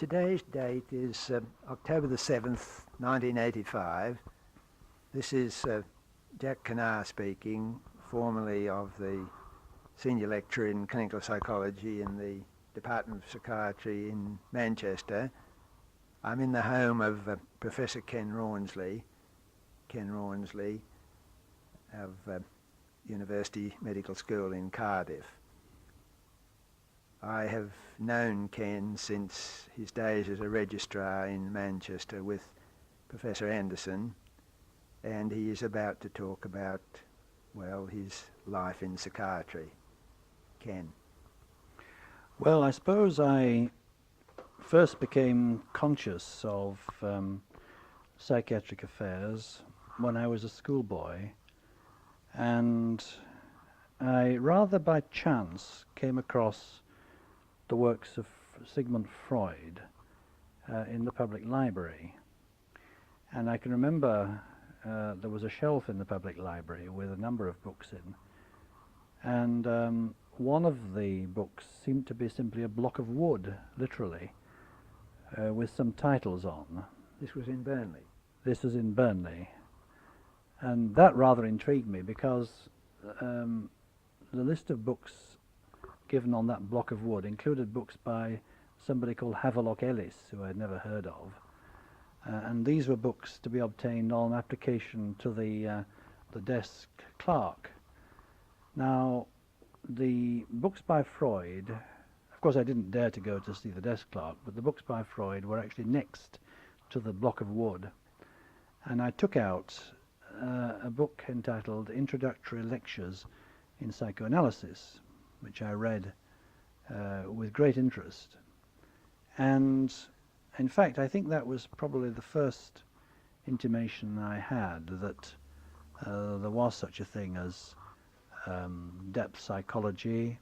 Today's date is October the 7th, 1985. This is Jack Kenna speaking, formerly of the Senior Lecturer in Clinical Psychology in the Department of Psychiatry in Manchester. I'm in the home of Professor Kenneth Rawnsley of University Medical School in Cardiff. I have known Ken since his days as a registrar in Manchester with Professor Anderson, and he is about to talk about, well, his life in psychiatry. Ken. Well, I suppose I first became conscious of psychiatric affairs when I was a schoolboy, and I rather by chance came across the works of Sigmund Freud in the public library. And I can remember there was a shelf in the public library with a number of books in, and one of the books seemed to be simply a block of wood, literally, with some titles on. This was in Burnley? This was in Burnley. And that rather intrigued me because the list of books given on that block of wood included books by somebody called Havelock Ellis, who I had never heard of. And these were books to be obtained on application to the desk clerk. Now, the books by Freud, of course I didn't dare to go to see the desk clerk, but the books by Freud were actually next to the block of wood. And I took out a book entitled Introductory Lectures in Psychoanalysis, which I read with great interest. And in fact, I think that was probably the first intimation I had that there was such a thing as depth psychology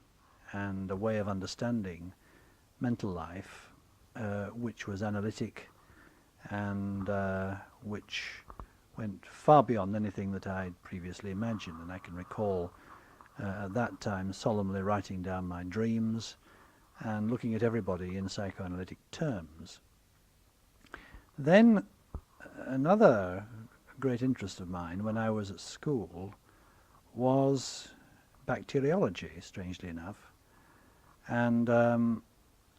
and a way of understanding mental life which was analytic and which went far beyond anything that I'd previously imagined. And I can recall at that time solemnly writing down my dreams and looking at everybody in psychoanalytic terms. Then another great interest of mine when I was at school was bacteriology, strangely enough. And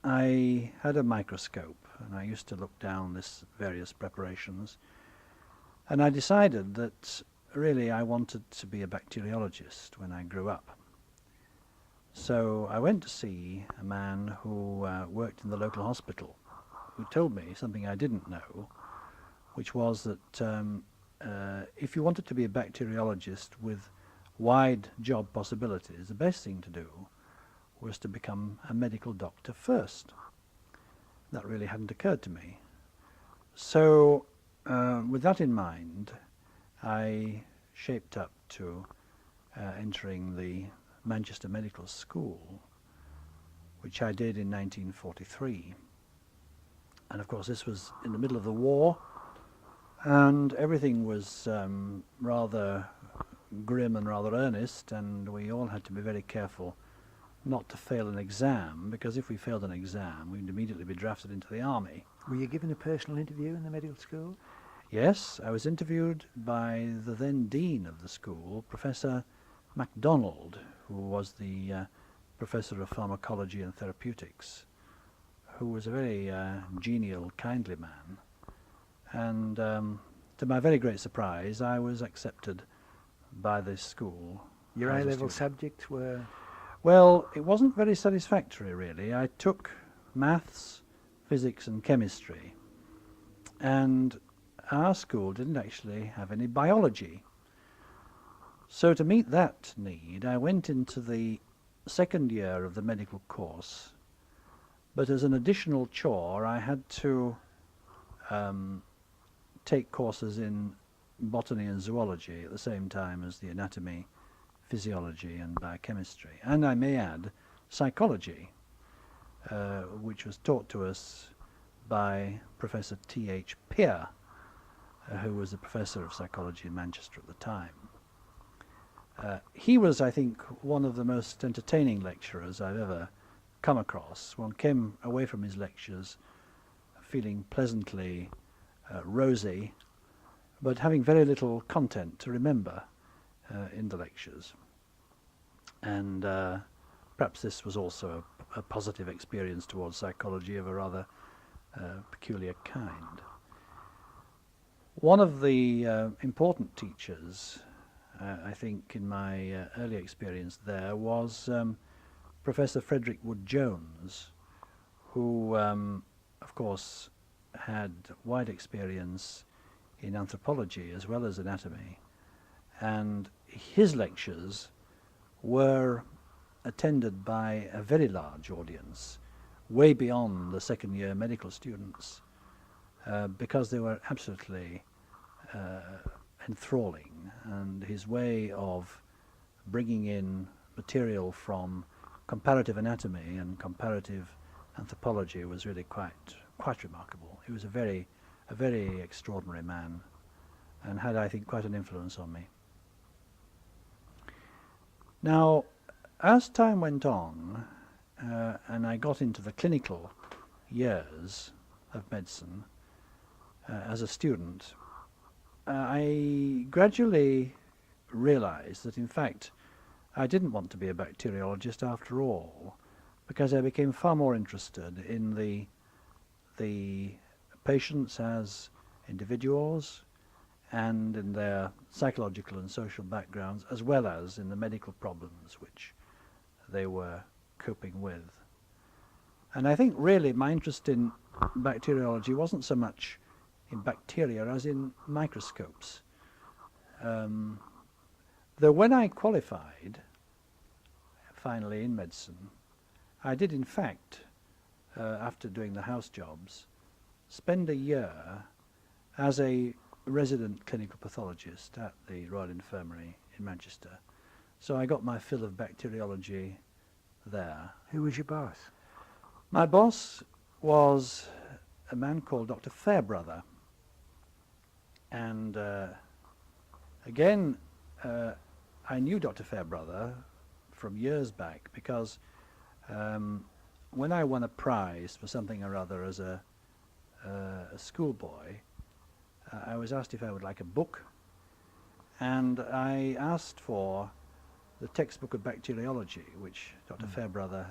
I had a microscope and I used to look down this various preparations, and I decided that really I wanted to be a bacteriologist when I grew up. So I went to see a man who worked in the local hospital, who told me something I didn't know, which was that if you wanted to be a bacteriologist with wide job possibilities, the best thing to do was to become a medical doctor first. That really hadn't occurred to me. So with that in mind, I shaped up to entering the Manchester Medical School, which I did in 1943. And of course this was in the middle of the war, and everything was rather grim and rather earnest, and we all had to be very careful not to fail an exam, because if we failed an exam we'd immediately be drafted into the army. Were you given a personal interview in the medical school? Yes, I was interviewed by the then dean of the school, Professor MacDonald, who was the professor of pharmacology and therapeutics, who was a very genial, kindly man. And to my very great surprise, I was accepted by this school. Your A-level subjects were? Well, it wasn't very satisfactory, really. I took maths, physics and chemistry, and our school didn't actually have any biology. So to meet that need, I went into the second year of the medical course, but as an additional chore I had to take courses in botany and zoology at the same time as the anatomy, physiology and biochemistry, and I may add psychology, which was taught to us by Professor T.H. Peer, who was a professor of psychology in Manchester at the time. He was, I think, one of the most entertaining lecturers I've ever come across. One came away from his lectures feeling pleasantly rosy, but having very little content to remember in the lectures. And perhaps this was also a positive experience towards psychology of a rather peculiar kind. One of the important teachers, I think, in my early experience there was Professor Frederick Wood-Jones, who, of course, had wide experience in anthropology as well as anatomy, and his lectures were attended by a very large audience, way beyond the second year medical students, because they were absolutely enthralling, and his way of bringing in material from comparative anatomy and comparative anthropology was really quite remarkable. He was a very extraordinary man, and had, I think, quite an influence on me. Now, as time went on, and I got into the clinical years of medicine as a student, I gradually realized that, in fact, I didn't want to be a bacteriologist after all, because I became far more interested in the patients as individuals and in their psychological and social backgrounds, as well as in the medical problems which they were coping with. And I think really my interest in bacteriology wasn't so much in bacteria as in microscopes. Though when I qualified finally in medicine, I did in fact, after doing the house jobs, spend a year as a resident clinical pathologist at the Royal Infirmary in Manchester. So I got my fill of bacteriology there. Who was your boss? My boss was a man called Dr. Fairbrother. And again, I knew Dr. Fairbrother from years back, because when I won a prize for something or other as a schoolboy, I was asked if I would like a book, and I asked for the textbook of bacteriology, which Dr. Fairbrother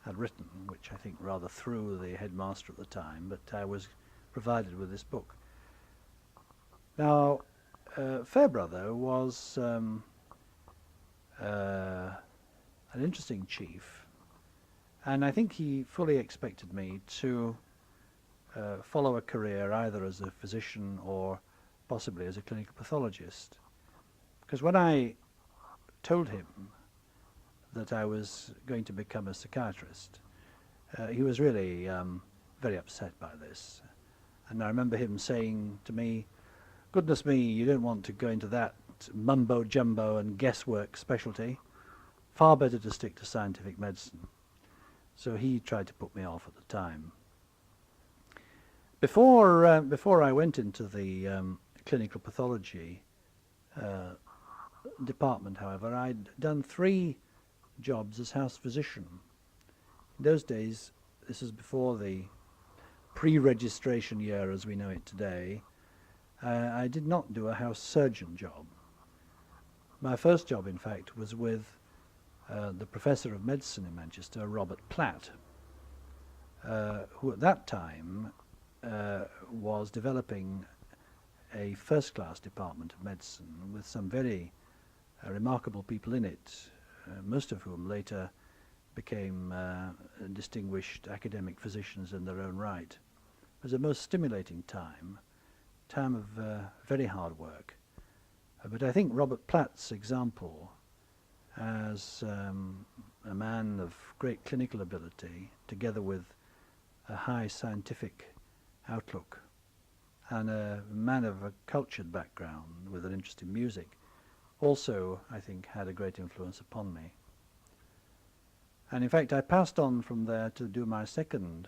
had written, which I think rather threw the headmaster at the time, but I was provided with this book. Now, Fairbrother was an interesting chief, and I think he fully expected me to follow a career either as a physician or possibly as a clinical pathologist. Because when I told him that I was going to become a psychiatrist, he was really very upset by this. And I remember him saying to me, "Goodness me, you don't want to go into that mumbo-jumbo and guesswork specialty. Far better to stick to scientific medicine." So he tried to put me off at the time. Before I went into the clinical pathology department, however, I'd done 3 jobs as house physician. In those days, this was before the pre-registration year as we know it today, I did not do a house surgeon job. My first job, in fact, was with the professor of medicine in Manchester, Robert Platt, who at that time was developing a first-class department of medicine with some very remarkable people in it, most of whom later became distinguished academic physicians in their own right. It was a most stimulating time of very hard work. But I think Robert Platt's example as a man of great clinical ability, together with a high scientific outlook, and a man of a cultured background with an interest in music, also, I think, had a great influence upon me. And in fact, I passed on from there to do my second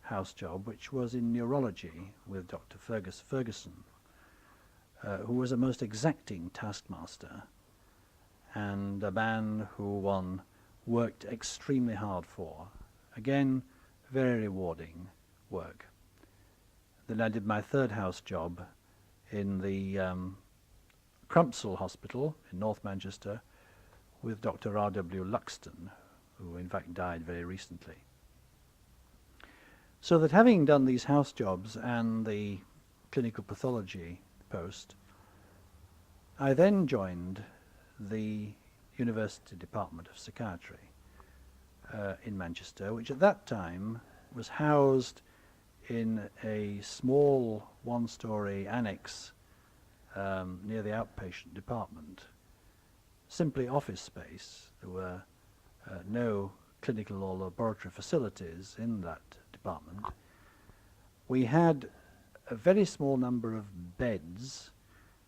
house job, which was in neurology with Dr. Ferguson, who was a most exacting taskmaster and a man who one worked extremely hard for. Again, very rewarding work. then I did my third house job in the Crumpsall Hospital in North Manchester with Dr. R.W. Luxton, who in fact died very recently. So that having done these house jobs and the clinical pathology post, I then joined the University Department of Psychiatry in Manchester, which at that time was housed in a small one-story annex near the outpatient department, simply office space. There were no clinical or laboratory facilities in that department. We had a very small number of beds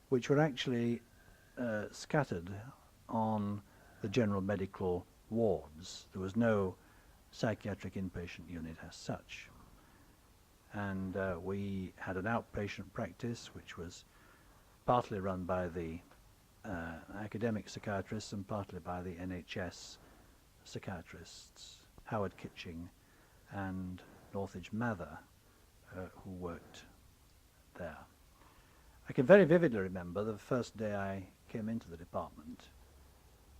which were actually scattered on the general medical wards. There was no psychiatric inpatient unit as such. And we had an outpatient practice which was partly run by the academic psychiatrists and partly by the NHS psychiatrists, Howard Kitching and Northridge Mather, who worked there. I can very vividly remember the first day I came into the department,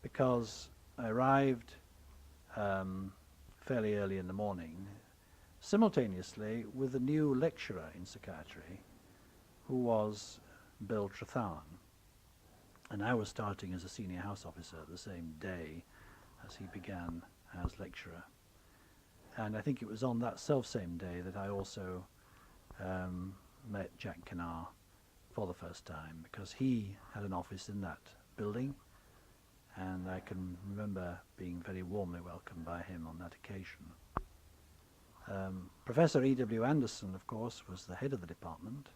because I arrived fairly early in the morning, simultaneously with a new lecturer in psychiatry, who was Bill Tretharn. And I was starting as a senior house officer the same day as he began as lecturer. And I think it was on that self-same day that I also met Jack Kenna for the first time, because he had an office in that building, and I can remember being very warmly welcomed by him on that occasion. Professor E.W. Anderson, of course, was the head of the department,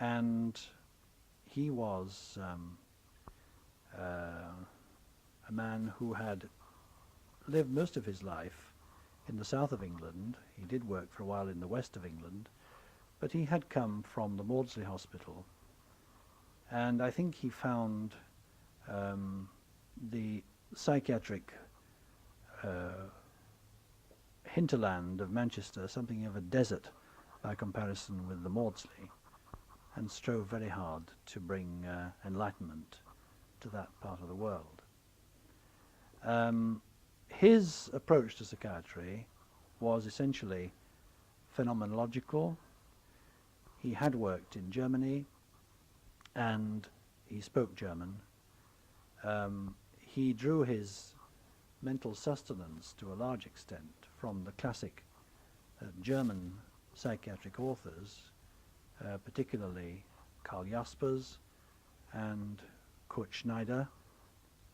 and he was a man who had lived most of his life in the south of England. He did work for a while in the west of England, but he had come from the Maudsley Hospital, and I think he found the psychiatric hinterland of Manchester something of a desert by comparison with the Maudsley, and strove very hard to bring enlightenment to that part of the world. His approach to psychiatry was essentially phenomenological. He had worked in Germany and he spoke German. He drew his mental sustenance to a large extent from the classic German psychiatric authors, particularly Karl Jaspers and Kurt Schneider,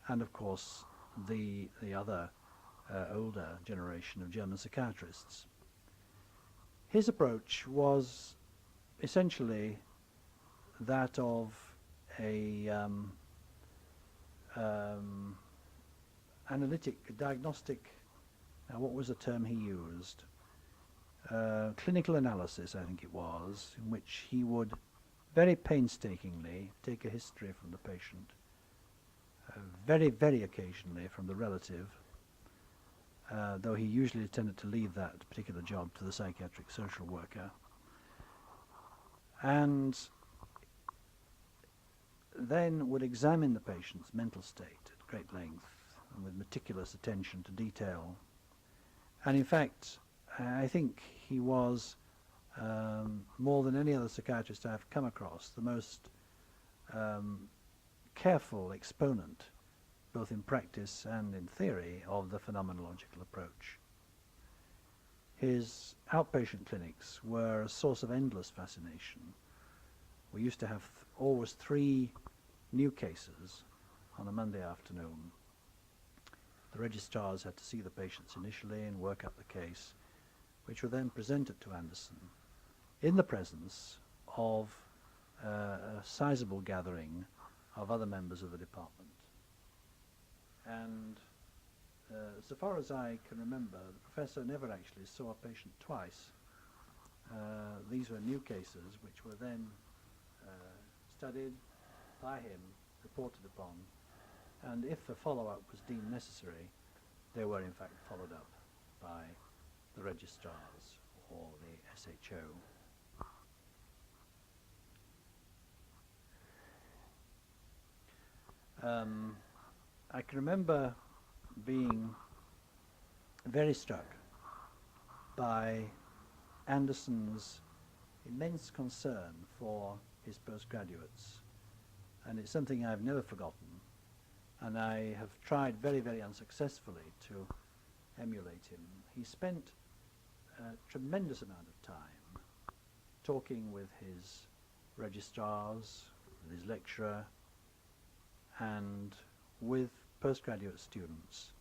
and of course the other older generation of German psychiatrists. His approach was essentially that of a analytic, diagnostic, now what was the term he used? Clinical analysis, I think it was, in which he would very painstakingly take a history from the patient, very, very occasionally from the relative, though he usually tended to leave that particular job to the psychiatric social worker, and then would examine the patient's mental state at great length and with meticulous attention to detail. And in fact, I think he was, more than any other psychiatrist I've come across, the most careful exponent, both in practice and in theory, of the phenomenological approach. His outpatient clinics were a source of endless fascination. We used to have always 3 new cases on a Monday afternoon. The registrars had to see the patients initially and work up the case, which were then presented to Anderson in the presence of a sizable gathering of other members of the department. And so far as I can remember, the professor never actually saw a patient twice. These were new cases which were then studied by him, reported upon, and if a follow-up was deemed necessary, they were in fact followed up by the registrars or the SHO. I can remember being very struck by Anderson's immense concern for his postgraduates, and it's something I've never forgotten, and I have tried very, very unsuccessfully to emulate him. He spent a tremendous amount of time talking with his registrars, with his lecturer, and with postgraduate students,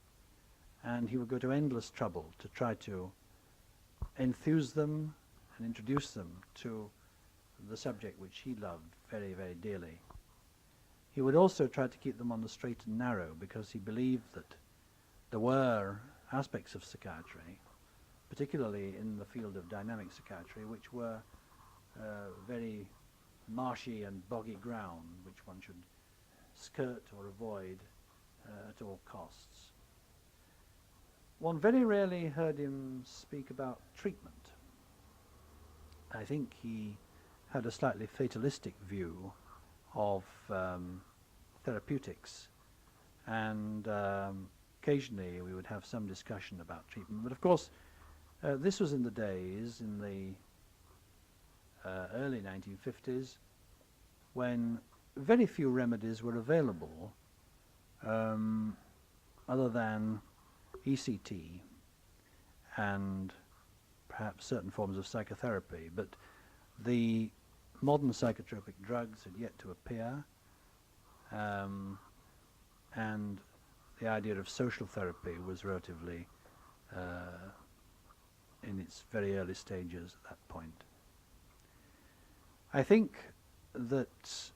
and he would go to endless trouble to try to enthuse them and introduce them to the subject which he loved very, very dearly. He would also try to keep them on the straight and narrow, because he believed that there were aspects of psychiatry, particularly in the field of dynamic psychiatry, which were very marshy and boggy ground, which one should skirt or avoid at all costs. One very rarely heard him speak about treatment. I think he had a slightly fatalistic view of therapeutics, and occasionally we would have some discussion about treatment. But of course, this was in the days, in the early 1950s, when very few remedies were available other than ECT and perhaps certain forms of psychotherapy, but the modern psychotropic drugs had yet to appear, and the idea of social therapy was relatively in its very early stages at that point. I think that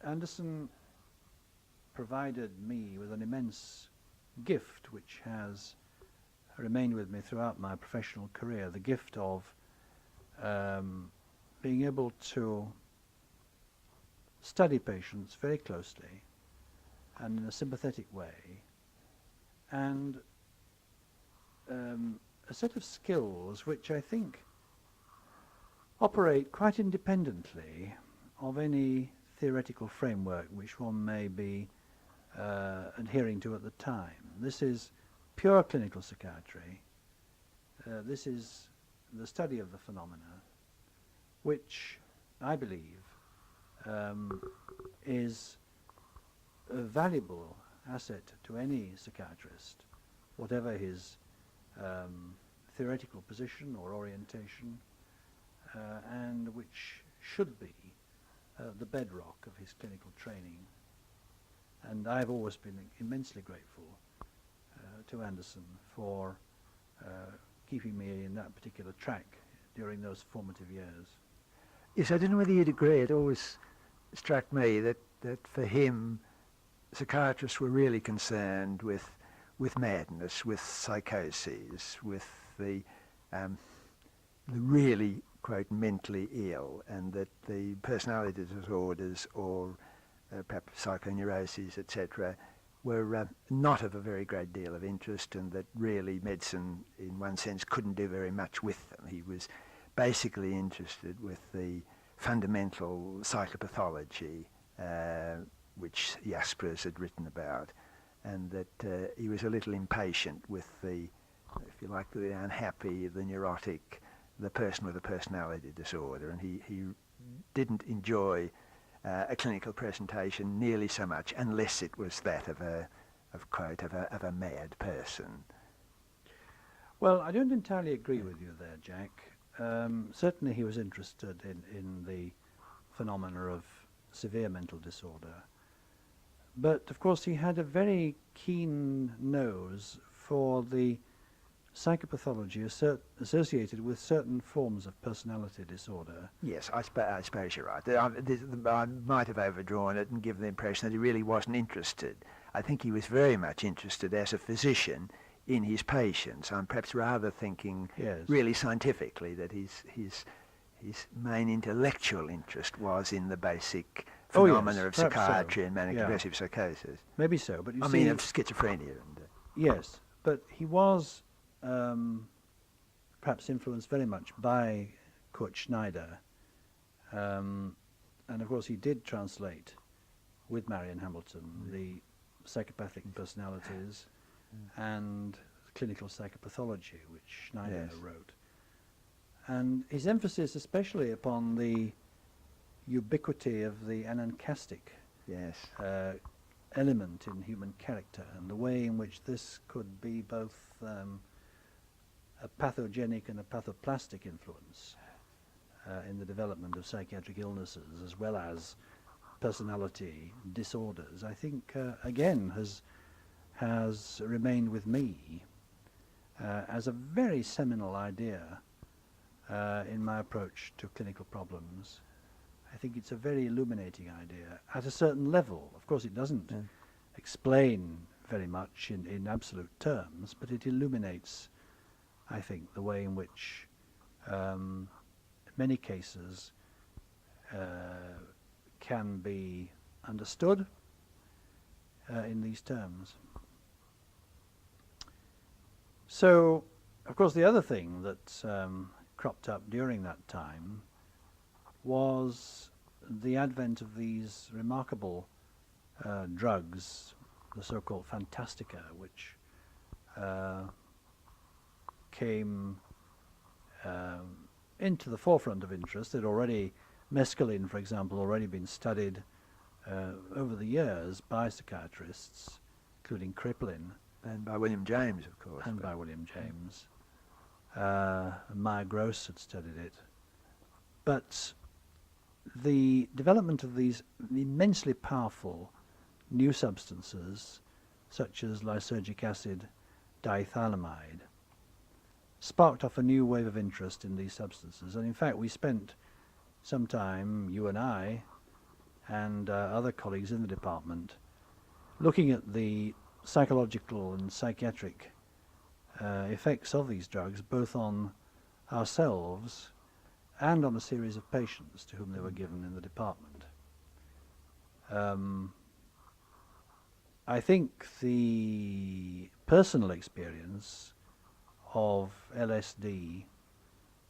Anderson provided me with an immense gift which has remained with me throughout my professional career, the gift of being able to study patients very closely and in a sympathetic way, and a set of skills which I think operate quite independently of any theoretical framework which one may be adhering to at the time. This is pure clinical psychiatry. This is the study of the phenomena, which I believe is a valuable asset to any psychiatrist, whatever his theoretical position or orientation, and which should be the bedrock of his clinical training. And I've always been immensely grateful to Anderson for keeping me in that particular track during those formative years. Yes, I don't know whether you'd agree. It always struck me that for him, psychiatrists were really concerned with madness, with psychoses, with the really, quote, mentally ill, and that the personality disorders or perhaps psychoneuroses, etc., were not of a very great deal of interest, and that really medicine, in one sense, couldn't do very much with them. He was basically interested with the fundamental psychopathology, which Jaspers had written about, and that he was a little impatient with the, if you like, the unhappy, the neurotic, the person with a personality disorder, and he didn't enjoy a clinical presentation nearly so much, unless it was that of a mad person. Well, I don't entirely agree with you there, Jack. Certainly he was interested in the phenomena of severe mental disorder, but of course he had a very keen nose for the psychopathology associated with certain forms of personality disorder. Yes, I suppose you're right. I might have overdrawn it and given the impression that he really wasn't interested. I think he was very much interested as a physician in his patients. I'm perhaps rather thinking really scientifically that his main intellectual interest was in the basic phenomena of psychiatry and manic depressive psychosis. Maybe so, but you see, I mean, of schizophrenia. And, yes, but he was perhaps influenced very much by Kurt Schneider, and of course he did translate with Marion Hamilton, the psychopathic personalities and clinical psychopathology, which Schneider Yes. wrote. And his emphasis especially upon the ubiquity of the anancastic Yes. element in human character, and the way in which this could be both a pathogenic and a pathoplastic influence in the development of psychiatric illnesses, as well as personality disorders, I think again has remained with me as a very seminal idea in my approach to clinical problems. I think it's a very illuminating idea at a certain level. Of course, it doesn't explain very much in absolute terms, but it illuminates, I think, the way in which many cases can be understood in these terms. So, of course, the other thing that cropped up during that time was the advent of these remarkable drugs, the so-called Fantastica, which came into the forefront of interest. Mescaline, for example, already been studied over the years by psychiatrists, including Kriplin. And by William James, of course. And by William James. Meyer Gross had studied it. But the development of these immensely powerful new substances, such as lysergic acid diethylamide, sparked off a new wave of interest in these substances. And in fact, we spent some time, you and I, and other colleagues in the department, looking at the psychological and psychiatric effects of these drugs, both on ourselves and on a series of patients to whom they were given in the department. I think the personal experience of LSD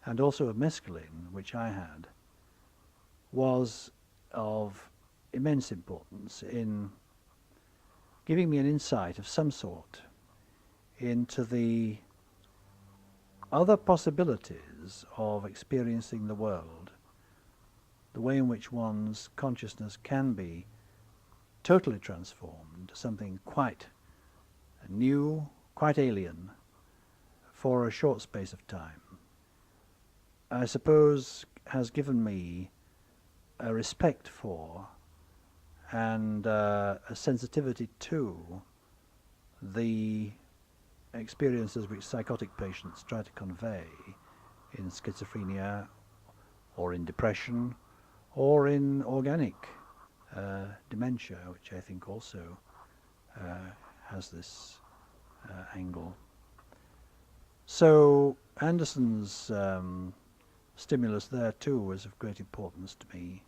and also of mescaline, which I had, was of immense importance in giving me an insight of some sort into the other possibilities of experiencing the world, the way in which one's consciousness can be totally transformed to something quite new, quite alien, for a short space of time, I suppose has given me a respect for and a sensitivity to the experiences which psychotic patients try to convey in schizophrenia or in depression or in organic dementia, which I think also has this angle. So Anderson's stimulus there too was of great importance to me.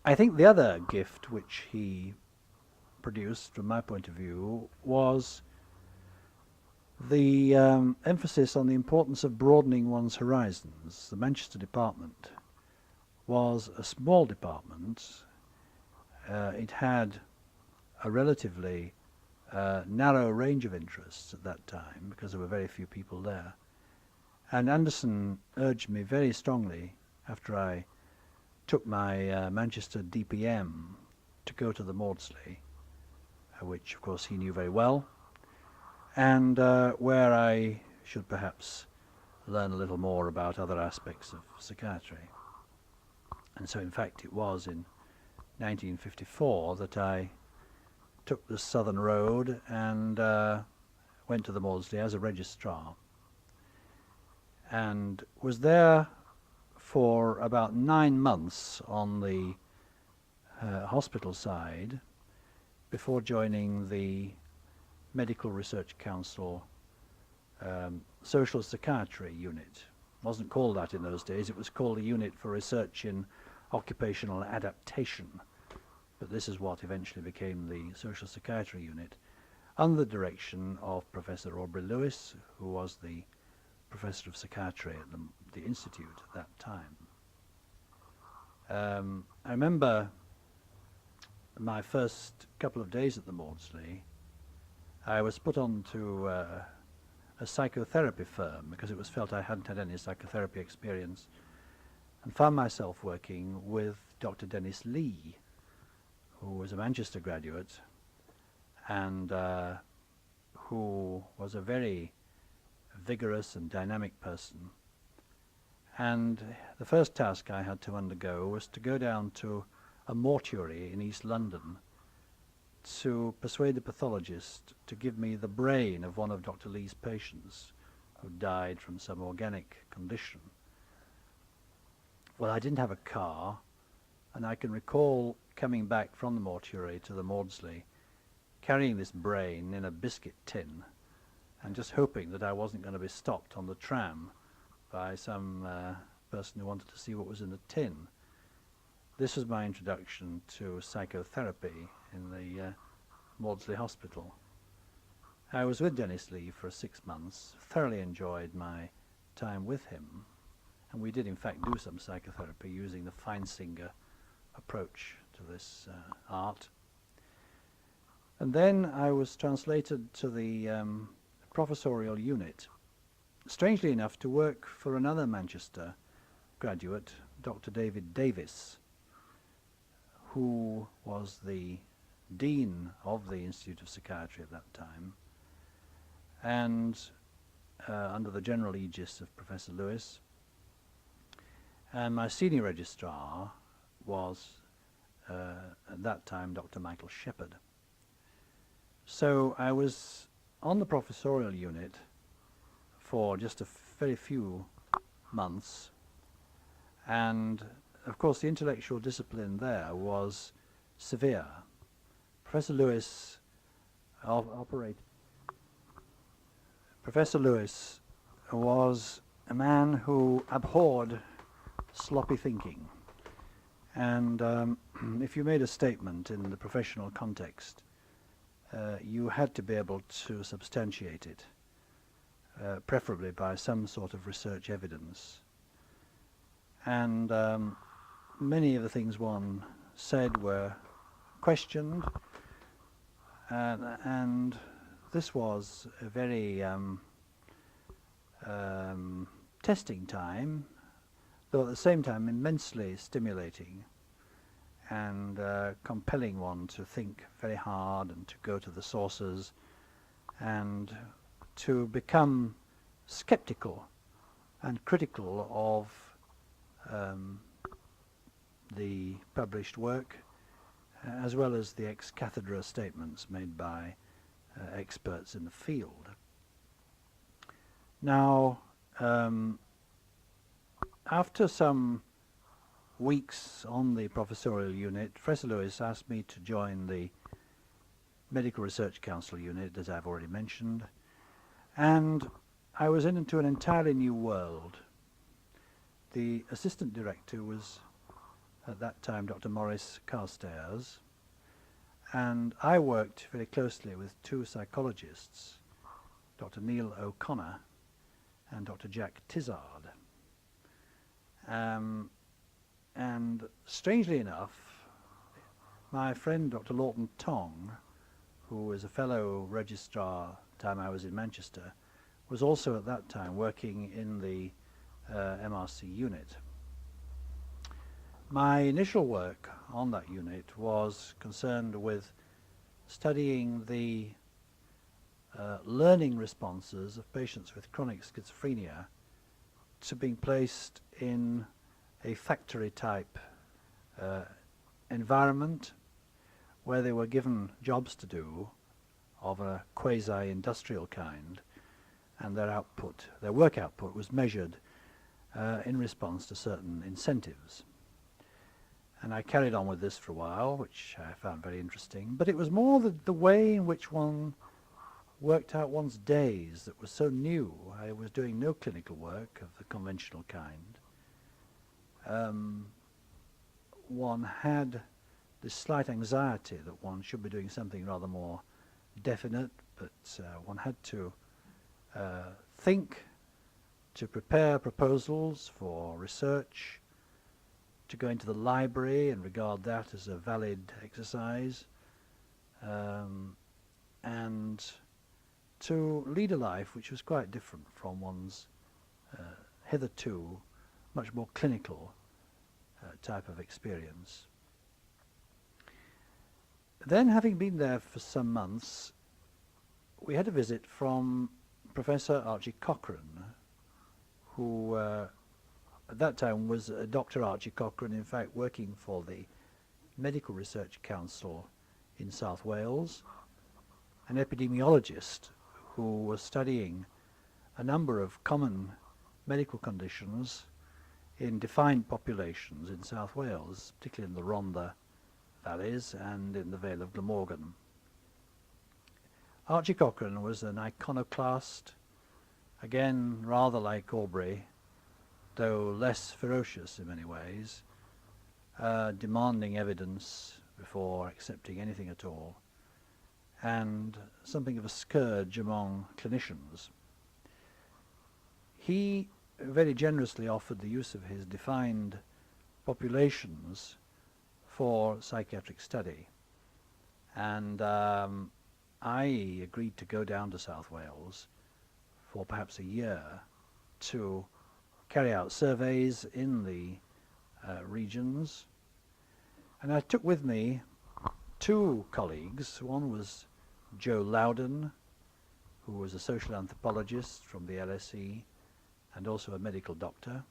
I think the other gift which he produced, from my point of view, was the emphasis on the importance of broadening one's horizons. The Manchester department was a small department. It had a relatively narrow range of interests at that time because there were very few people there. And Anderson urged me very strongly, after I took my Manchester DPM, to go to the Maudsley, which of course he knew very well, and where I should perhaps learn a little more about other aspects of psychiatry. And so in fact it was in 1954 that I took the Southern Road and went to the Maudsley as a registrar, and was there for about 9 months on the hospital side before joining the Medical Research Council Social Psychiatry Unit. It wasn't called that in those days, it was called the Unit for Research in Occupational Adaptation, but this is what eventually became the Social Psychiatry Unit, under the direction of Professor Aubrey Lewis, who was the Professor of Psychiatry at the Institute at that time. I remember my first couple of days at the Maudsley, I was put on to a psychotherapy firm because it was felt I hadn't had any psychotherapy experience, and found myself working with Dr. Dennis Lee, who was a Manchester graduate and who was a very vigorous and dynamic person. And the first task I had to undergo was to go down to a mortuary in East London to persuade the pathologist to give me the brain of one of Dr. Lee's patients who died from some organic condition. Well, I didn't have a car, and I can recall coming back from the mortuary to the Maudsley, carrying this brain in a biscuit tin, and just hoping that I wasn't going to be stopped on the tram by some person who wanted to see what was in the tin. This was my introduction to psychotherapy in the Maudsley Hospital. I was with Dennis Lee for 6 months, thoroughly enjoyed my time with him, and we did in fact do some psychotherapy using the Feinsinger approach to this art. And then I was translated to the professorial unit, strangely enough to work for another Manchester graduate, Dr. David Davis, who was the dean of the Institute of Psychiatry at that time, and under the general aegis of Professor Lewis. And my senior registrar was, at that time, Dr. Michael Shepherd. So I was on the professorial unit for just a very few months, and of course the intellectual discipline there was severe. Professor Lewis Professor Lewis was a man who abhorred sloppy thinking, and if you made a statement in the professional context, you had to be able to substantiate it, preferably by some sort of research evidence. And many of the things one said were questioned, and this was a very testing time, though at the same time immensely stimulating and compelling one to think very hard and to go to the sources and to become skeptical and critical of the published work, as well as the ex cathedra statements made by experts in the field. Now, after some weeks on the professorial unit, Professor Lewis asked me to join the Medical Research Council unit, as I've already mentioned, and I was into an entirely new world. The assistant director was, at that time, Dr. Maurice Carstairs, and I worked very closely with two psychologists, Dr. Neil O'Connor and Dr. Jack Tizard. And strangely enough, my friend Dr. Lawton Tong, who was a fellow registrar the time I was in Manchester, was also at that time working in the MRC unit. My initial work on that unit was concerned with studying the learning responses of patients with chronic schizophrenia to being placed in a factory type environment where they were given jobs to do of a quasi-industrial kind, and their work output was measured in response to certain incentives. And I carried on with this for a while, which I found very interesting, but it was more the way in which one worked out one's days that was so new. I was doing no clinical work of the conventional kind. One had this slight anxiety that one should be doing something rather more definite, but one had to think, to prepare proposals for research, to go into the library and regard that as a valid exercise, and to lead a life which was quite different from one's hitherto much more clinical type of experience. Then, having been there for some months, we had a visit from Professor Archie Cochrane, who at that time was Dr. Archie Cochrane, in fact working for the Medical Research Council in South Wales, an epidemiologist who was studying a number of common medical conditions in defined populations in South Wales, particularly in the Rhondda valleys and in the Vale of Glamorgan. Archie Cochrane was an iconoclast, again rather like Aubrey, though less ferocious in many ways, demanding evidence before accepting anything at all, and something of a scourge among clinicians. He very generously offered the use of his defined populations for psychiatric study, and I agreed to go down to South Wales for perhaps a year to carry out surveys in the regions, and I took with me two colleagues. One was Joe Loudon, who was a social anthropologist from the LSE and also a medical doctor,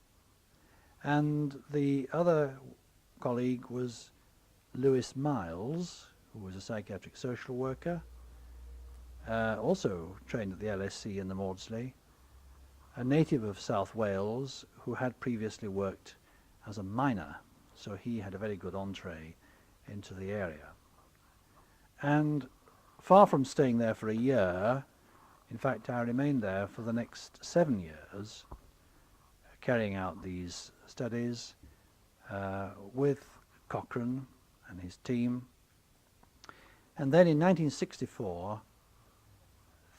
and the other colleague was Lewis Miles, who was a psychiatric social worker, also trained at the LSE in the Maudsley, a native of South Wales who had previously worked as a miner, so he had a very good entree into the area. And far from staying there for a year, in fact I remained there for the next 7 years, carrying out these studies with Cochrane and his team. And then in 1964,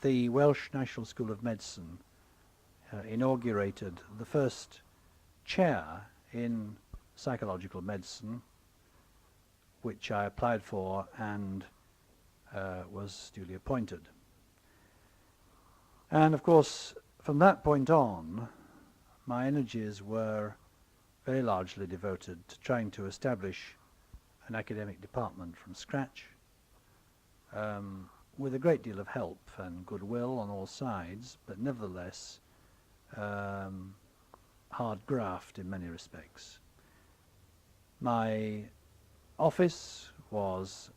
the Welsh National School of Medicine inaugurated the first chair in psychological medicine, which I applied for and was duly appointed. And of course, from that point on, my energies were very largely devoted to trying to establish an academic department from scratch, with a great deal of help and goodwill on all sides, but nevertheless hard graft in many respects. My office was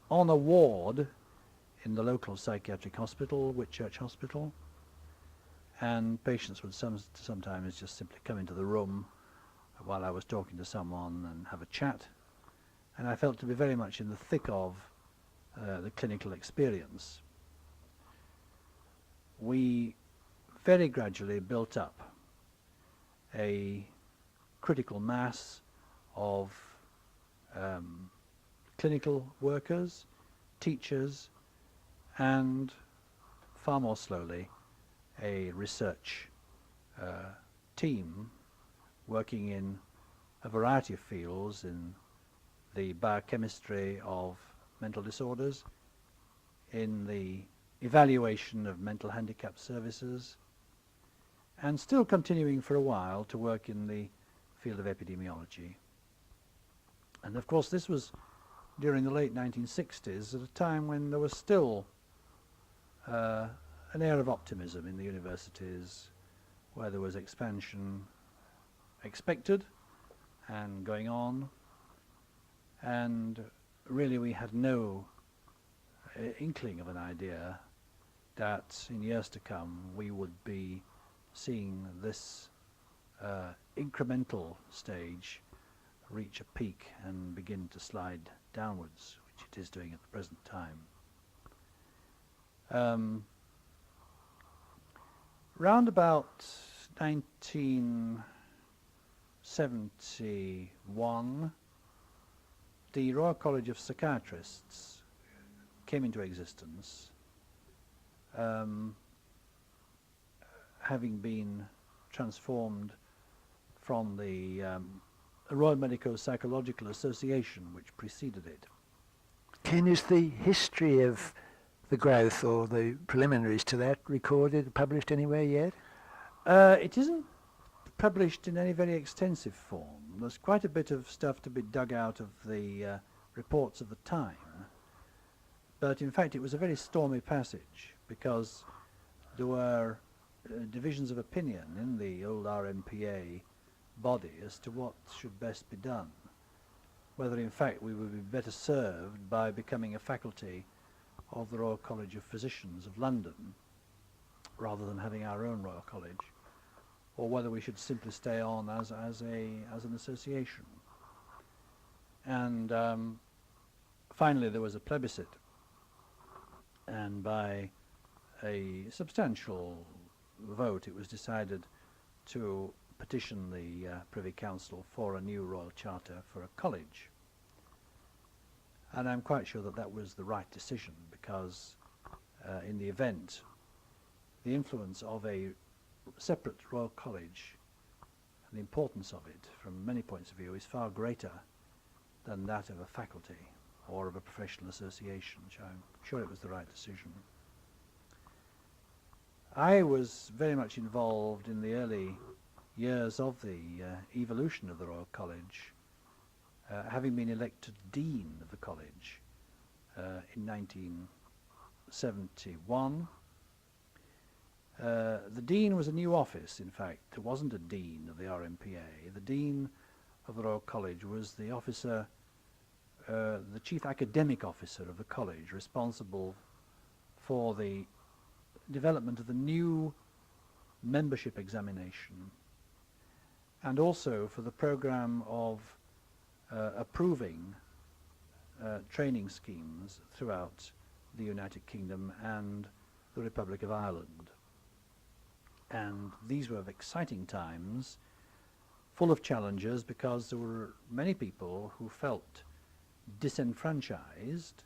on a ward in the local psychiatric hospital, Whitchurch Hospital, and patients would sometimes just simply come into the room while I was talking to someone and have a chat, and I felt to be very much in the thick of the clinical experience. We very gradually built up a critical mass of clinical workers, teachers, and far more slowly a research team working in a variety of fields, in the biochemistry of mental disorders, in the evaluation of mental handicap services, and still continuing for a while to work in the field of epidemiology. And of course this was during the late 1960s, at a time when there was still an air of optimism in the universities, where there was expansion expected and going on, and really we had no inkling of an idea that in years to come we would be seeing this incremental stage reach a peak and begin to slide downwards, which it is doing at the present time. Round about 1971, the Royal College of Psychiatrists came into existence, having been transformed from the Royal Medico-Psychological Association, which preceded it. Ken, is the history of the growth or the preliminaries to that recorded, published anywhere yet? It isn't published in any very extensive form. There's quite a bit of stuff to be dug out of the reports of the time. But in fact, it was a very stormy passage because there were divisions of opinion in the old RMPA body as to what should best be done. Whether in fact we would be better served by becoming a faculty of the Royal College of Physicians of London rather than having our own Royal College, or whether we should simply stay on as an association. And finally there was a plebiscite, and by a substantial vote it was decided to petition the Privy Council for a new Royal Charter for a college. And I'm quite sure that that was the right decision, because in the event the influence of a separate Royal College and the importance of it from many points of view is far greater than that of a faculty or of a professional association, so I'm sure it was the right decision. I was very much involved in the early years of the evolution of the Royal College, having been elected Dean of the College in 1971. The Dean was a new office, in fact. There wasn't a Dean of the RMPA. The Dean of the Royal College was the officer, the Chief Academic Officer of the College, responsible for the development of the new membership examination and also for the program of approving training schemes throughout the United Kingdom and the Republic of Ireland. And these were exciting times, full of challenges, because there were many people who felt disenfranchised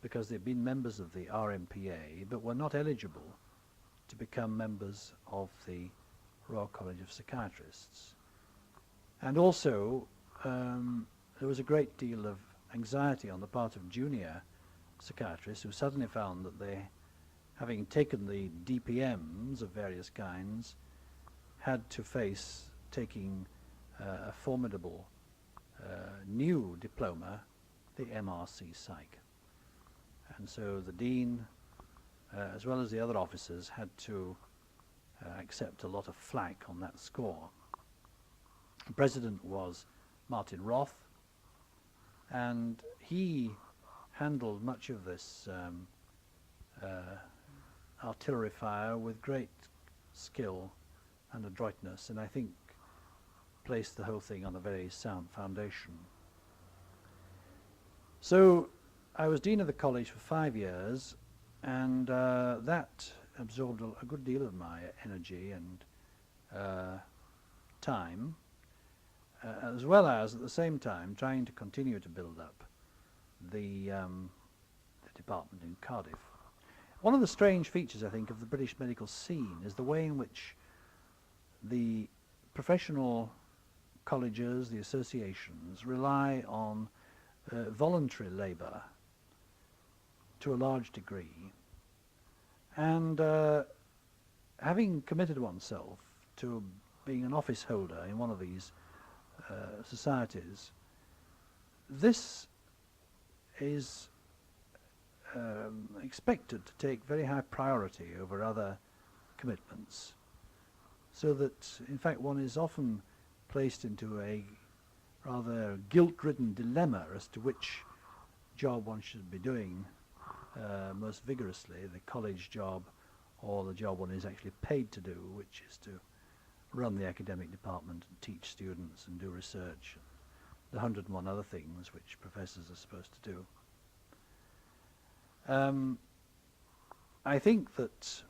because they'd been members of the RMPA but were not eligible to become members of the Royal College of Psychiatrists. And also there was a great deal of anxiety on the part of junior psychiatrists who suddenly found that they, having taken the DPMs of various kinds, had to face taking a formidable new diploma, the MRC Psych. And so the Dean, as well as the other officers, had to accept a lot of flack on that score. The president was Martin Roth, and he handled much of this artillery fire with great skill and adroitness, and I think placed the whole thing on a very sound foundation. So I was Dean of the College for 5 years, and that absorbed a good deal of my energy and time, as well as at the same time trying to continue to build up the department in Cardiff. One of the strange features, I think, of the British medical scene is the way in which the professional colleges, the associations, rely on voluntary labour to a large degree, and having committed oneself to being an office holder in one of these societies, this is expected to take very high priority over other commitments, so that in fact one is often placed into a rather guilt-ridden dilemma as to which job one should be doing most vigorously, the college job or the job one is actually paid to do, which is to run the academic department and teach students and do research, and the 101 other things which professors are supposed to do. I think that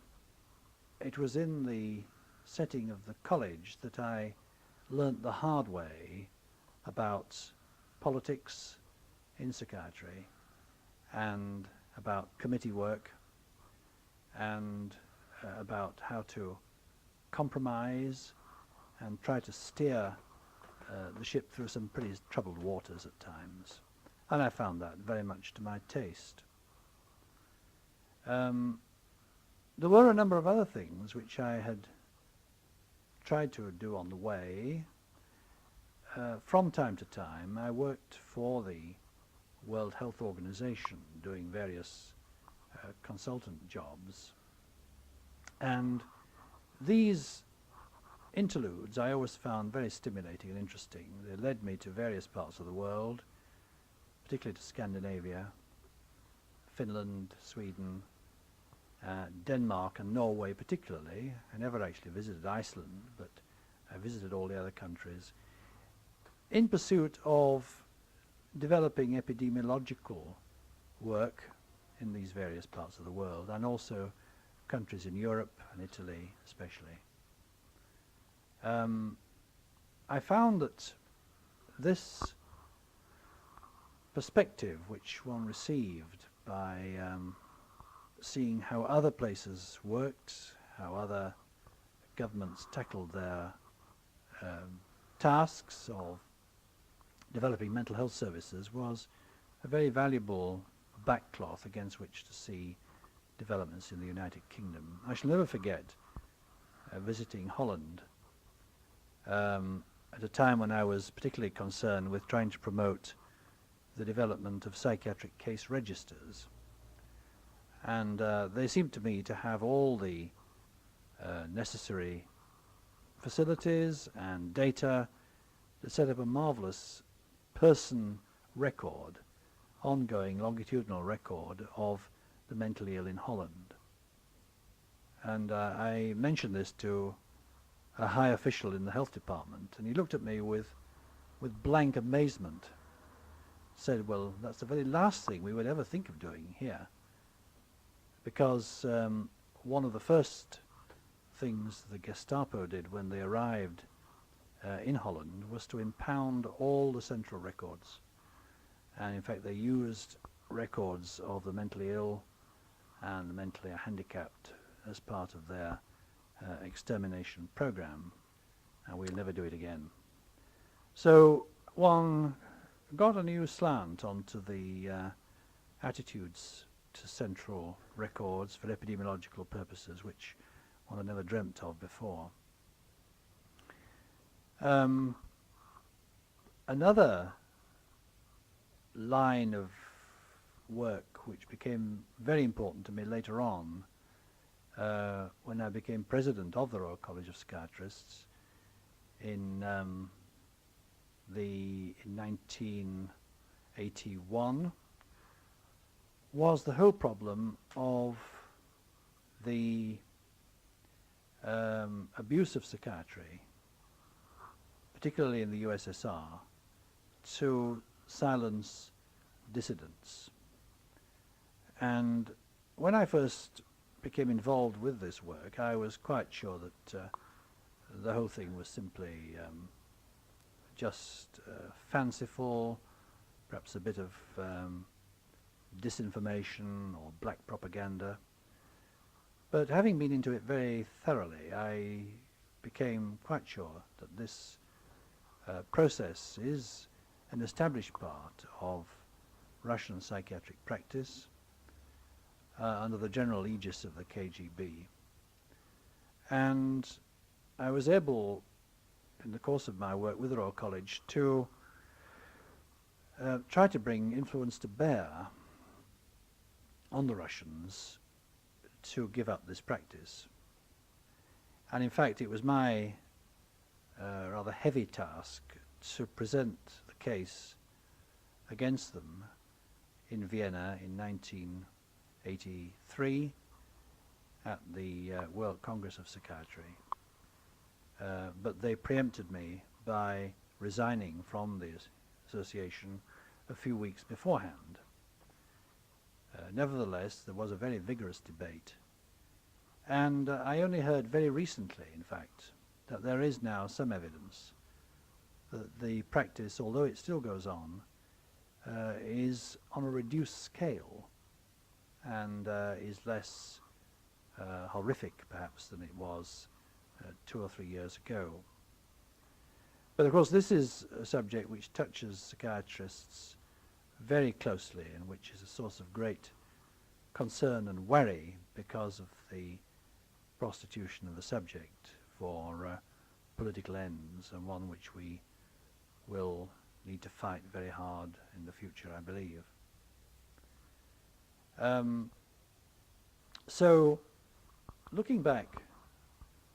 it was in the setting of the college that I learnt the hard way about politics in psychiatry and about committee work and about how to compromise and try to steer the ship through some pretty troubled waters at times, and I found that very much to my taste. There were a number of other things which I had tried to do on the way. From time to time, I worked for the World Health Organization, doing various consultant jobs. And these interludes I always found very stimulating and interesting. They led me to various parts of the world, particularly to Scandinavia, Finland, Sweden, Denmark and Norway particularly. I never actually visited Iceland, but I visited all the other countries, in pursuit of developing epidemiological work in these various parts of the world, and also countries in Europe and Italy especially. I found that this perspective which one received by seeing how other places worked, how other governments tackled their tasks of developing mental health services, was a very valuable backcloth against which to see developments in the United Kingdom. I shall never forget visiting Holland at a time when I was particularly concerned with trying to promote the development of psychiatric case registers. And they seemed to me to have all the necessary facilities and data to set up a marvelous person record, ongoing longitudinal record of the mentally ill in Holland. And I mentioned this to a high official in the health department, and he looked at me with blank amazement, said, well, that's the very last thing we would ever think of doing here, because one of the first things the Gestapo did when they arrived in Holland was to impound all the central records. And in fact they used records of the mentally ill and the mentally handicapped as part of their extermination program, and we'll never do it again. So one got a new slant onto the attitudes to central records for epidemiological purposes, which one had never dreamt of before. Another line of work which became very important to me later on, when I became president of the Royal College of Psychiatrists in 1981, was the whole problem of the abuse of psychiatry, particularly in the USSR, to silence dissidents. And when I first became involved with this work, I was quite sure that the whole thing was simply just fanciful, perhaps a bit of disinformation or black propaganda. But having been into it very thoroughly, I became quite sure that this process is an established part of Russian psychiatric practice under the general aegis of the KGB. And I was able, in the course of my work with the Royal College, to try to bring influence to bear on the Russians to give up this practice. And in fact, it was my rather heavy task to present the case against them in Vienna in 1983 at the World Congress of Psychiatry. But they preempted me by resigning from the association a few weeks beforehand. Nevertheless, there was a very vigorous debate, and I only heard very recently, in fact, that there is now some evidence that the practice, although it still goes on, is on a reduced scale and is less horrific perhaps than it was 2 or 3 years ago. But of course this is a subject which touches psychiatrists very closely and which is a source of great concern and worry because of the prostitution of the subject for political ends, and one which we will need to fight very hard in the future, I believe. So, looking back,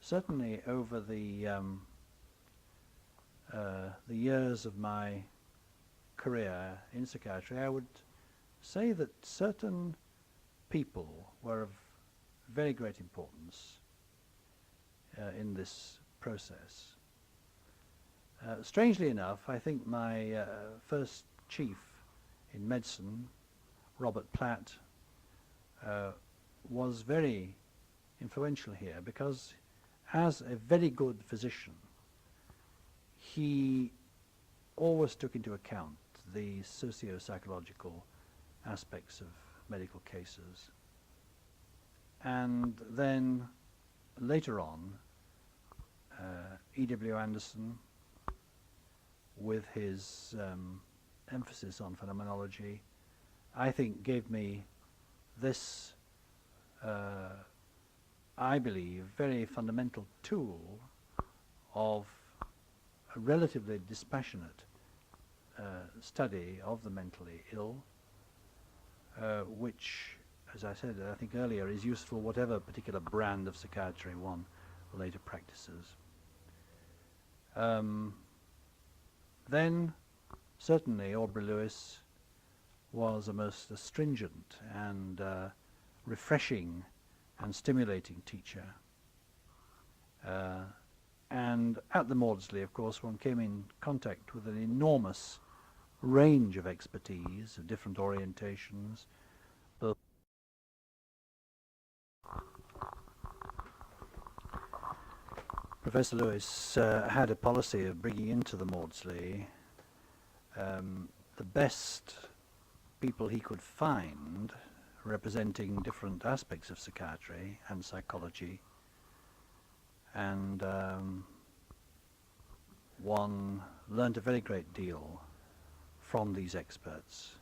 certainly over the years of my career in psychiatry, I would say that certain people were of very great importance in this process. Strangely enough, I think my first chief in medicine, Robert Platt, was very influential here because as a very good physician, he always took into account the socio-psychological aspects of medical cases. And then later on, E.W. Anderson, with his emphasis on phenomenology, I think gave me this, I believe, very fundamental tool of a relatively dispassionate study of the mentally ill, which, as I said, I think earlier, is useful whatever particular brand of psychiatry one later practices. Then, certainly, Aubrey Lewis was a most astringent and refreshing and stimulating teacher. And at the Maudsley, of course, one came in contact with an enormous range of expertise, of different orientations. Professor Lewis had a policy of bringing into the Maudsley the best people he could find representing different aspects of psychiatry and psychology, and one learned a very great deal from these experts.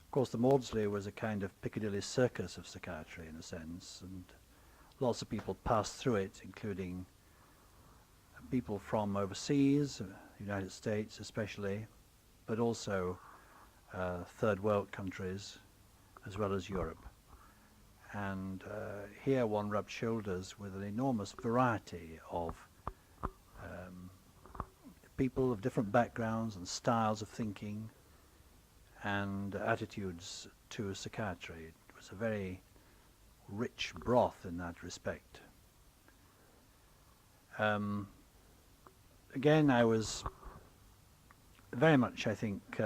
Of course, the Maudsley was a kind of Piccadilly Circus of psychiatry in a sense, and lots of people passed through it, including people from overseas, the United States especially, but also third world countries as well as Europe. And here one rubbed shoulders with an enormous variety of people of different backgrounds and styles of thinking and attitudes to psychiatry. It was a very rich broth in that respect. Again, I was very much, I think,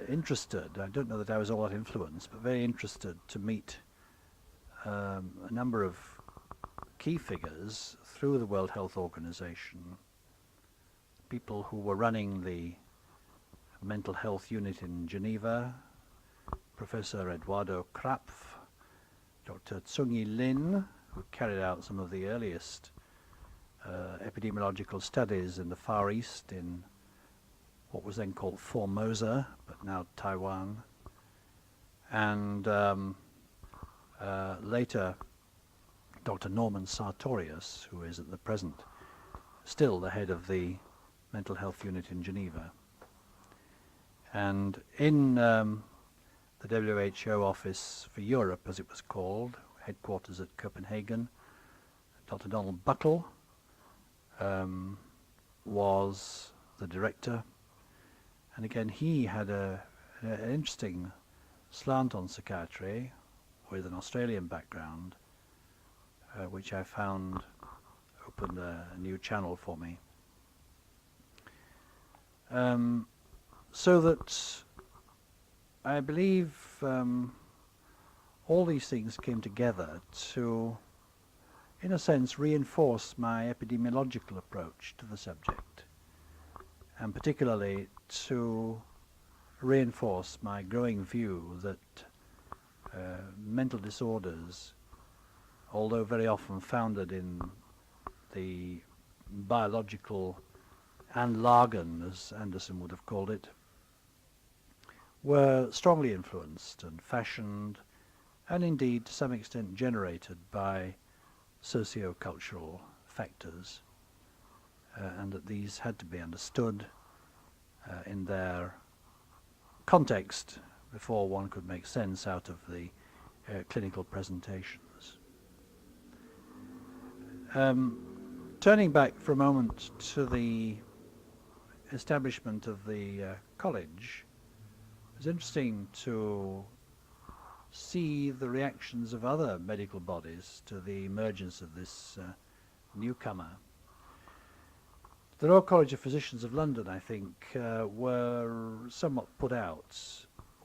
interested, I don't know that I was all that influenced, but very interested to meet a number of key figures through the World Health Organization, people who were running the mental health unit in Geneva, Professor Eduardo Krapf, Dr. Tsung-Yi Lin, who carried out some of the earliest epidemiological studies in the Far East, in what was then called Formosa, but now Taiwan, and later Dr. Norman Sartorius, who is at the present still the head of the mental health unit in Geneva. And in the WHO office for Europe, as it was called, headquarters at Copenhagen, Dr. Donald Buckle was the director, and again he had an interesting slant on psychiatry with an Australian background, which I found opened a new channel for me. So that I believe all these things came together to, in a sense, reinforce my epidemiological approach to the subject, and particularly to reinforce my growing view that mental disorders, although very often founded in the biological Anlagen, as Anderson would have called it, were strongly influenced and fashioned, and indeed to some extent generated by socio-cultural factors, and that these had to be understood in their context before one could make sense out of the clinical presentations. Turning back for a moment to the establishment of the college, it was interesting to see the reactions of other medical bodies to the emergence of this newcomer. The Royal College of Physicians of London, I think, were somewhat put out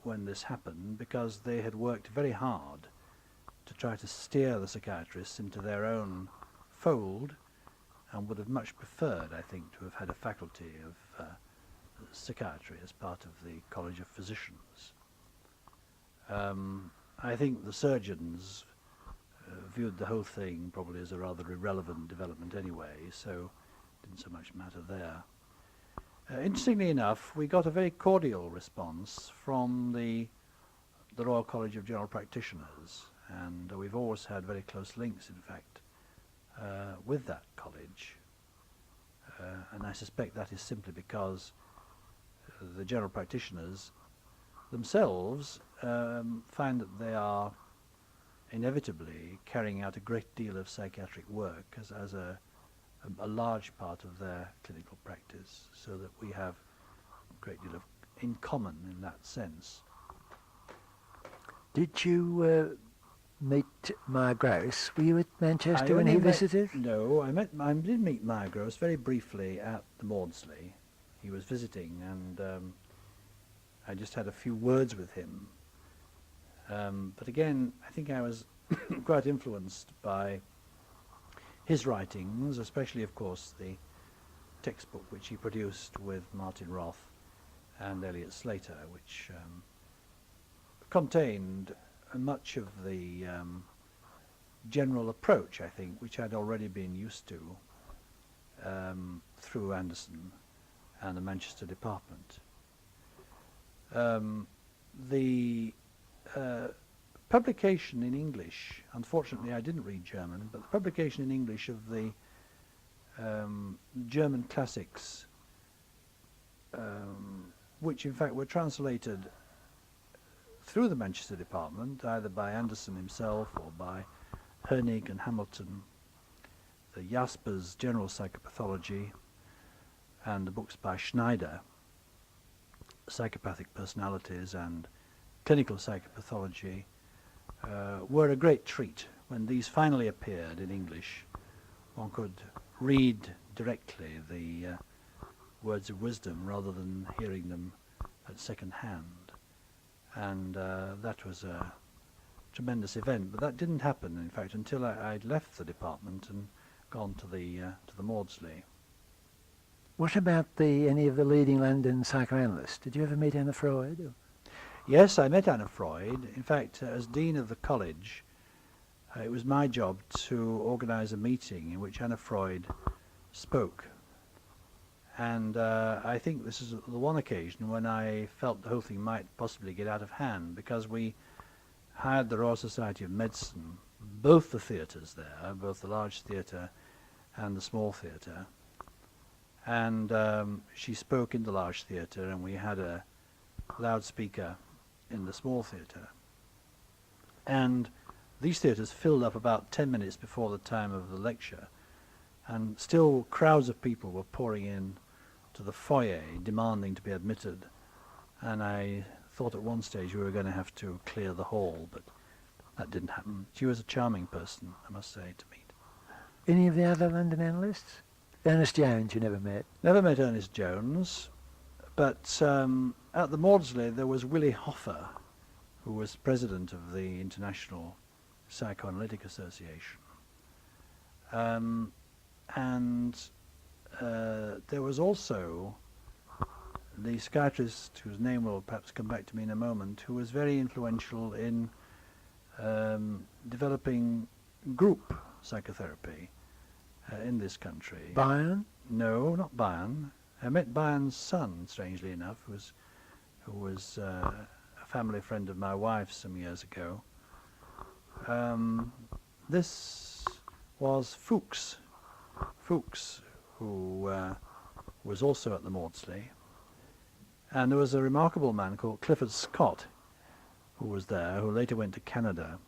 when this happened, because they had worked very hard to try to steer the psychiatrists into their own fold, and would have much preferred, I think, to have had a faculty of psychiatry as part of the College of Physicians. I think the surgeons viewed the whole thing probably as a rather irrelevant development anyway, so it didn't so much matter there. Interestingly enough, we got a very cordial response from the Royal College of General Practitioners, and we've always had very close links, in fact, with that college. And I suspect that is simply because the general practitioners themselves find that they are inevitably carrying out a great deal of psychiatric work as a large part of their clinical practice, so that we have a great deal of in common in that sense. Did you meet Meyer Gross? Were you at Manchester when he only visited? No, I did meet Meyer Gross very briefly at the Maudsley. He was visiting, and I just had a few words with him. But again, I think I was quite influenced by his writings, especially, of course, the textbook which he produced with Martin Roth and Elliot Slater, which contained much of the general approach, I think, which I'd already been used to through Anderson and the Manchester department. The publication in English, unfortunately I didn't read German, but the publication in English of the German classics, which in fact were translated through the Manchester department, either by Anderson himself or by Hernig and Hamilton, the Jasper's General Psychopathology, and the books by Schneider, Psychopathic Personalities and Clinical Psychopathology, were a great treat. When these finally appeared in English, one could read directly the words of wisdom rather than hearing them at second hand. And that was a tremendous event, but that didn't happen, in fact, until I'd left the department and gone to the Maudsley. What about any of the leading London psychoanalysts? Did you ever meet Anna Freud? Or? Yes, I met Anna Freud. In fact, as Dean of the college, it was my job to organize a meeting in which Anna Freud spoke. And I think this is the one occasion when I felt the whole thing might possibly get out of hand, because we hired the Royal Society of Medicine, both the theatres there, both the large theatre and the small theatre. And she spoke in the large theatre, and we had a loudspeaker in the small theatre. And these theatres filled up about 10 minutes before the time of the lecture, and still crowds of people were pouring in to the foyer demanding to be admitted, and I thought at one stage we were going to have to clear the hall, but that didn't happen. She was a charming person, I must say, to meet. Any of the other London analysts? Ernest Jones you never met? Never met Ernest Jones, but at the Maudsley there was Willy Hoffer, who was president of the International Psychoanalytic Association. And there was also the psychiatrist, whose name will perhaps come back to me in a moment, who was very influential in developing group psychotherapy in this country. Bayern? No, not Bayern. I met Bayern's son, strangely enough, who was a family friend of my wife's some years ago. This was Fuchs, who was also at the Maudsley. And there was a remarkable man called Clifford Scott, who was there, who later went to Canada,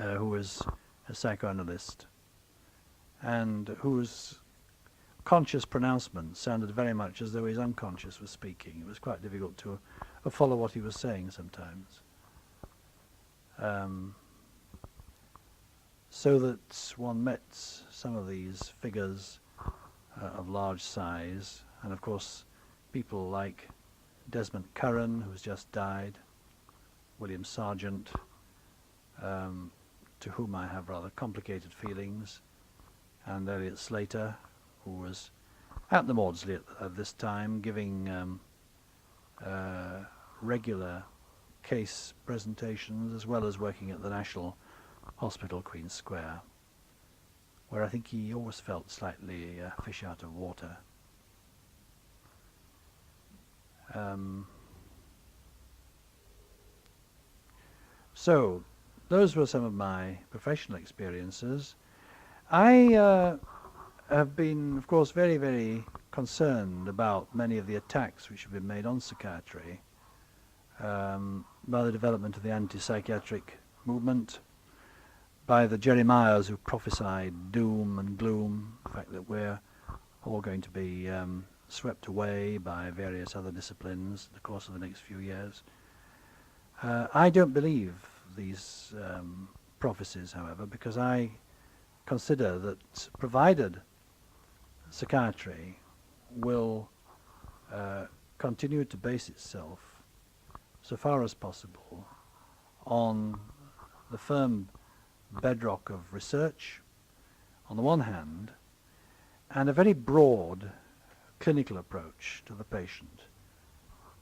who was a psychoanalyst, and whose conscious pronouncement sounded very much as though his unconscious was speaking. It was quite difficult to follow what he was saying sometimes. So that one met some of these figures of large size, and of course people like Desmond Curran, who's just died, William Sargent, to whom I have rather complicated feelings, and Elliot Slater, who was at the Maudsley at this time, giving regular case presentations as well as working at the National Hospital, Queen's Square, where I think he always felt slightly fish out of water. So, those were some of my professional experiences. I have been, of course, very, very concerned about many of the attacks which have been made on psychiatry by the development of the anti-psychiatric movement, by the Jeremiahs who prophesied doom and gloom, the fact that we're all going to be swept away by various other disciplines in the course of the next few years. I don't believe these prophecies, however, because I consider that provided psychiatry will continue to base itself, so far as possible, on the firm bedrock of research, on the one hand, and a very broad clinical approach to the patient,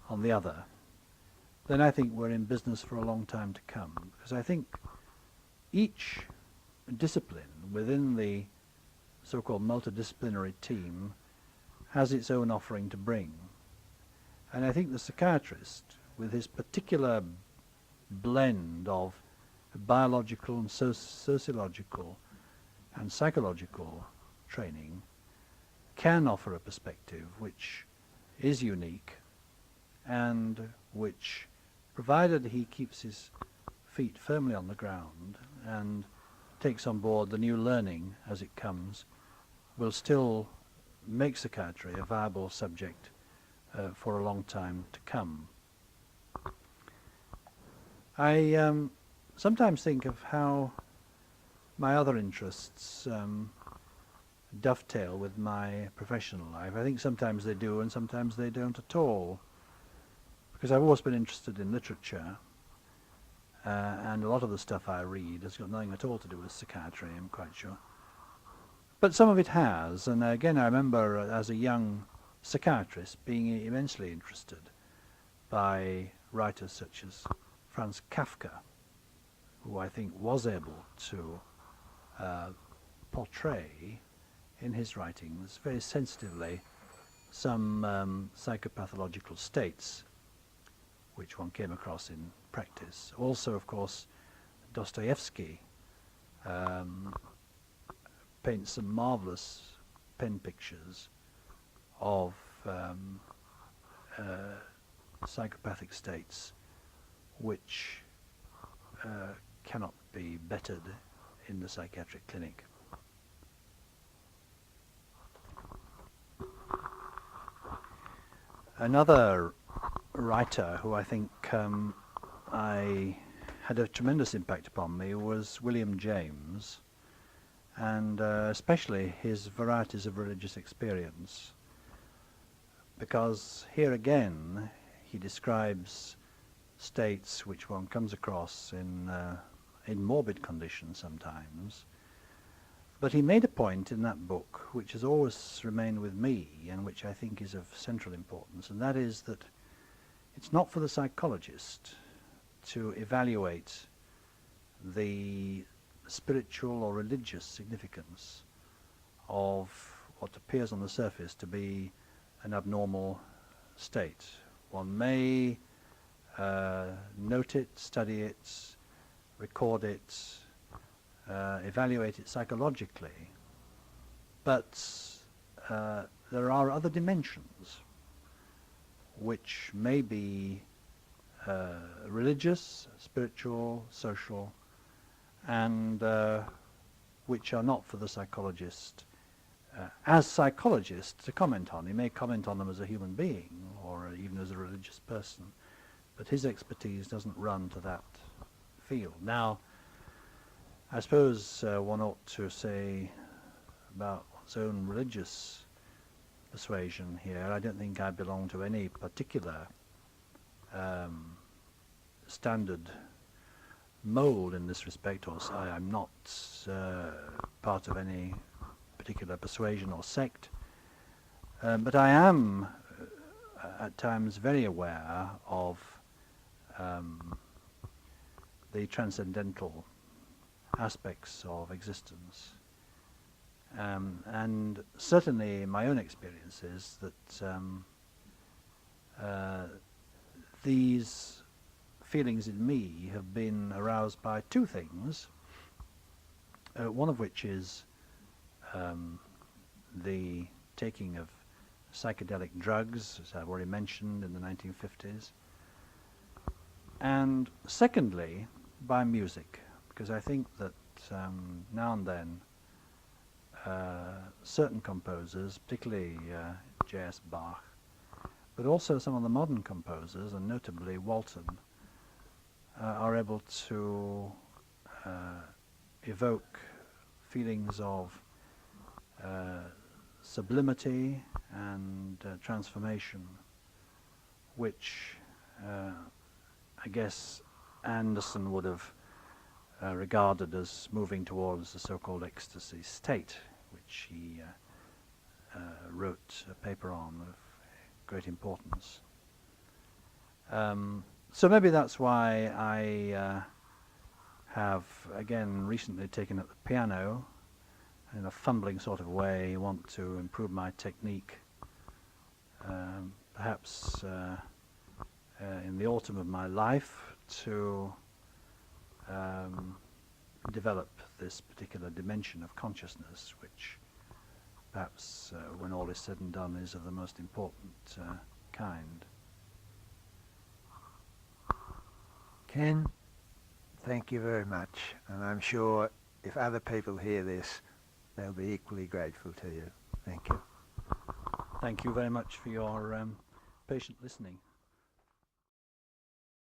on the other, then I think we're in business for a long time to come. Because I think each discipline within the so-called multidisciplinary team has its own offering to bring. And I think the psychiatrist, with his particular blend of biological and sociological and psychological training, can offer a perspective which is unique and which, provided he keeps his feet firmly on the ground and takes on board the new learning as it comes, will still make psychiatry a viable subject for a long time to come. I sometimes think of how my other interests dovetail with my professional life. I think sometimes they do and sometimes they don't at all, because I've always been interested in literature, and a lot of the stuff I read has got nothing at all to do with psychiatry, I'm quite sure. But some of it has, and again I remember as a young psychiatrist being immensely interested by writers such as Franz Kafka, who I think was able to portray in his writings very sensitively some psychopathological states which one came across in practice. Also, of course, Dostoevsky paints some marvelous pen pictures of psychopathic states which cannot be bettered in the psychiatric clinic. Another writer who I think I had a tremendous impact upon me was William James, and especially his Varieties of Religious Experience, because here again he describes states which one comes across in morbid conditions sometimes. But he made a point in that book which has always remained with me and which I think is of central importance, and that is that it's not for the psychologist to evaluate the spiritual or religious significance of what appears on the surface to be an abnormal state. One may note it, study it, record it, evaluate it psychologically, but there are other dimensions which may be religious, spiritual, social, and which are not for the psychologist as psychologist to comment on. He may comment on them as a human being or even as a religious person, but his expertise doesn't run to that field. Now, I suppose one ought to say about one's own religious persuasion here, I don't think I belong to any particular standard mold in this respect, or I'm not part of any particular persuasion or sect, but I am at times very aware of the transcendental aspects of existence, and certainly my own experience is that these feelings in me have been aroused by two things, one of which is the taking of psychedelic drugs, as I've already mentioned, in the 1950s, and secondly by music, because I think that now and then certain composers, particularly J.S. Bach, but also some of the modern composers, and notably Walton, are able to evoke feelings of sublimity and transformation, which I guess Anderson would have regarded as moving towards the so-called ecstasy state, which he wrote a paper on of great importance. So maybe that's why I have again recently taken up the piano in a fumbling sort of way, want to improve my technique, perhaps in the autumn of my life to develop this particular dimension of consciousness, which perhaps when all is said and done is of the most important kind. Ken, thank you very much, and I'm sure if other people hear this, they'll be equally grateful to you. Thank you. Thank you very much for your patient listening.